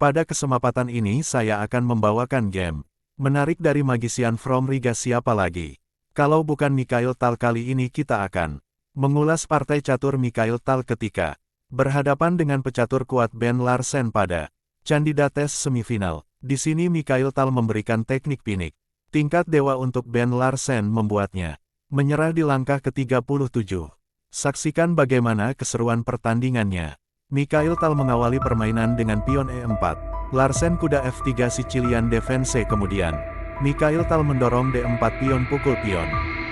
Pada kesempatan ini saya akan membawakan game menarik dari Magician from Riga. Siapa lagi? Kalau bukan Mikhail Tal. Kali ini kita akan mengulas partai catur Mikhail Tal ketika berhadapan dengan pecatur kuat Ben Larsen pada Candidates semifinal. Di sini Mikhail Tal memberikan teknik pinik tingkat dewa untuk Ben Larsen membuatnya menyerah di langkah ke-37. Saksikan bagaimana keseruan pertandingannya. Mikhail Tal mengawali permainan dengan pion E4. Larsen kuda F3 Sicilian Defense. Kemudian Mikhail Tal mendorong D4 pion pukul pion.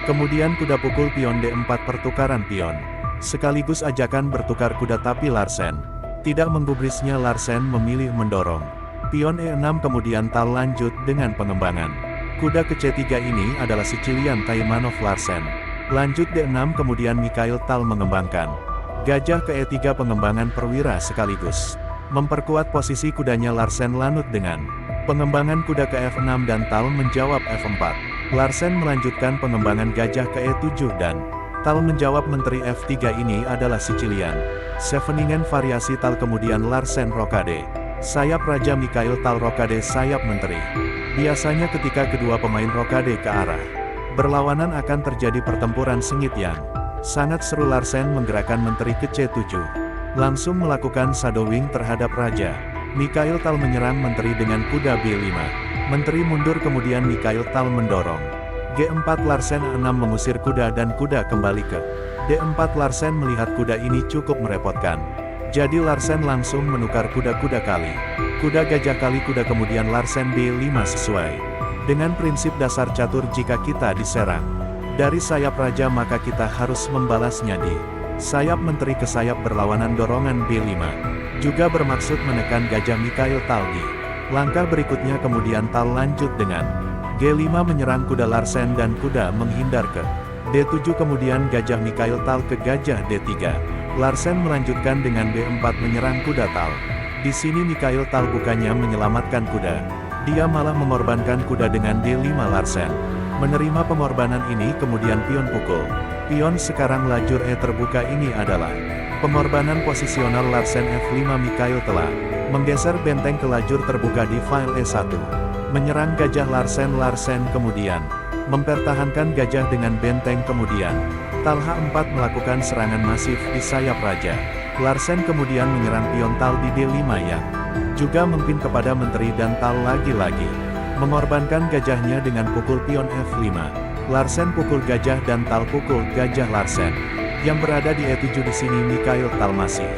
Kemudian kuda pukul pion D4 pertukaran pion. Sekaligus ajakan bertukar kuda, tapi Larsen tidak menggubrisnya. Larsen memilih mendorong pion E6. Kemudian Tal lanjut dengan pengembangan kuda ke C3. Ini adalah Sicilian Taimanov. Larsen lanjut D6. Kemudian Mikhail Tal mengembangkan gajah ke E3. Pengembangan perwira sekaligus memperkuat posisi kudanya. Larsen lanjut dengan pengembangan kuda ke F6 dan Tal menjawab F4. Larsen melanjutkan pengembangan gajah ke E7 dan Tal menjawab menteri F3. Ini adalah Sicilian Scheveningen variasi Tal. Kemudian Larsen rokade sayap raja. Mikhail Tal rokade sayap menteri. Biasanya ketika kedua pemain rokade ke arah berlawanan akan terjadi pertempuran sengit yang sangat seru. Larsen menggerakkan menteri ke C7. Langsung melakukan shadowing terhadap raja. Mikhail Tal menyerang menteri dengan kuda B5. Menteri mundur. Kemudian Mikhail Tal mendorong G4. Larsen A6 mengusir kuda dan kuda kembali ke D4. Larsen melihat kuda ini cukup merepotkan. Jadi Larsen langsung menukar kuda-kuda kali. Kuda gajah kali kuda. Kemudian Larsen B5 sesuai dengan prinsip dasar catur. Jika kita diserang dari sayap raja maka kita harus membalasnya di sayap menteri. Ke sayap berlawanan dorongan B5 juga bermaksud menekan gajah Mikhail Tal di langkah berikutnya. Kemudian Tal lanjut dengan G5 menyerang kuda Larsen dan kuda menghindar ke D7. Kemudian gajah Mikhail Tal ke gajah D3. Larsen melanjutkan dengan B4 menyerang kuda Tal. Di sini Mikhail Tal bukannya menyelamatkan kuda, dia malah mengorbankan kuda dengan D5. Larsen menerima pengorbanan ini. Kemudian pion pukul pion. Sekarang lajur E terbuka. Ini adalah pengorbanan posisional Larsen. F5 Mikhail telah menggeser benteng ke lajur terbuka di file E1. Menyerang gajah Larsen. Larsen kemudian mempertahankan gajah dengan benteng. Kemudian Tal H4 melakukan serangan masif di sayap raja. Larsen kemudian menyerang pion Tal di D5 yang juga memimpin kepada menteri dan Tal lagi-lagi mengorbankan gajahnya dengan pukul pion F5. Larsen pukul gajah dan Tal pukul gajah. Larsen yang berada di E7. Di sini Mikhail Tal masih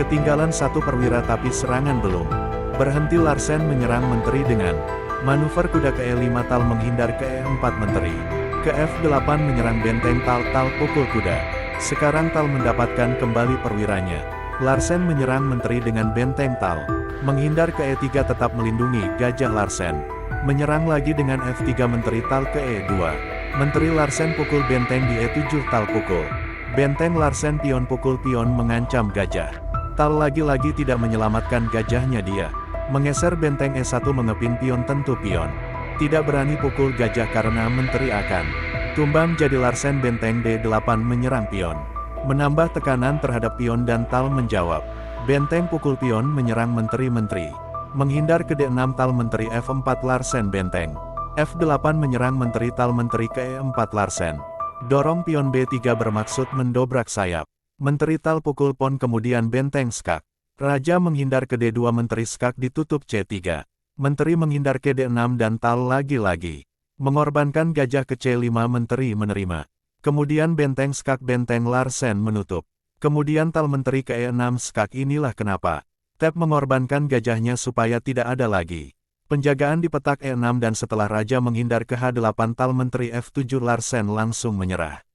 ketinggalan satu perwira, tapi serangan belum berhenti. Larsen menyerang menteri dengan manuver kuda ke E5. Tal menghindar ke E4 menteri ke F8 menyerang benteng Tal. Tal pukul kuda. Sekarang Tal mendapatkan kembali perwiranya. Larsen menyerang menteri dengan benteng. Tal menghindar ke E3 tetap melindungi gajah. Larsen menyerang lagi dengan F3 menteri Tal ke E2. Menteri Larsen pukul benteng di E7. Tal pukul benteng. Larsen pion pukul pion mengancam gajah. Tal lagi-lagi tidak menyelamatkan gajahnya, dia menggeser benteng E1 mengepin pion. Tentu pion tidak berani pukul gajah karena menteri akan tumbang. Jadi Larsen benteng D8 menyerang pion, menambah tekanan terhadap pion dan Tal menjawab benteng pukul pion menyerang menteri-menteri. Menghindar ke D6. Tal menteri F4. Larsen benteng F8 menyerang menteri Tal menteri ke E4. Larsen dorong pion B3 bermaksud mendobrak sayap menteri Tal pukul pon. Kemudian benteng skak raja menghindar ke D2. Menteri skak ditutup C3. Menteri menghindar ke D6 dan Tal lagi-lagi mengorbankan gajah ke C5. Menteri menerima. Kemudian benteng skak benteng. Larsen menutup. Kemudian Tal menteri ke E6 skak. Inilah kenapa Tab mengorbankan gajahnya supaya tidak ada lagi penjagaan di petak E6 dan setelah raja menghindar ke H8 Tal menteri F7. Larsen langsung menyerah.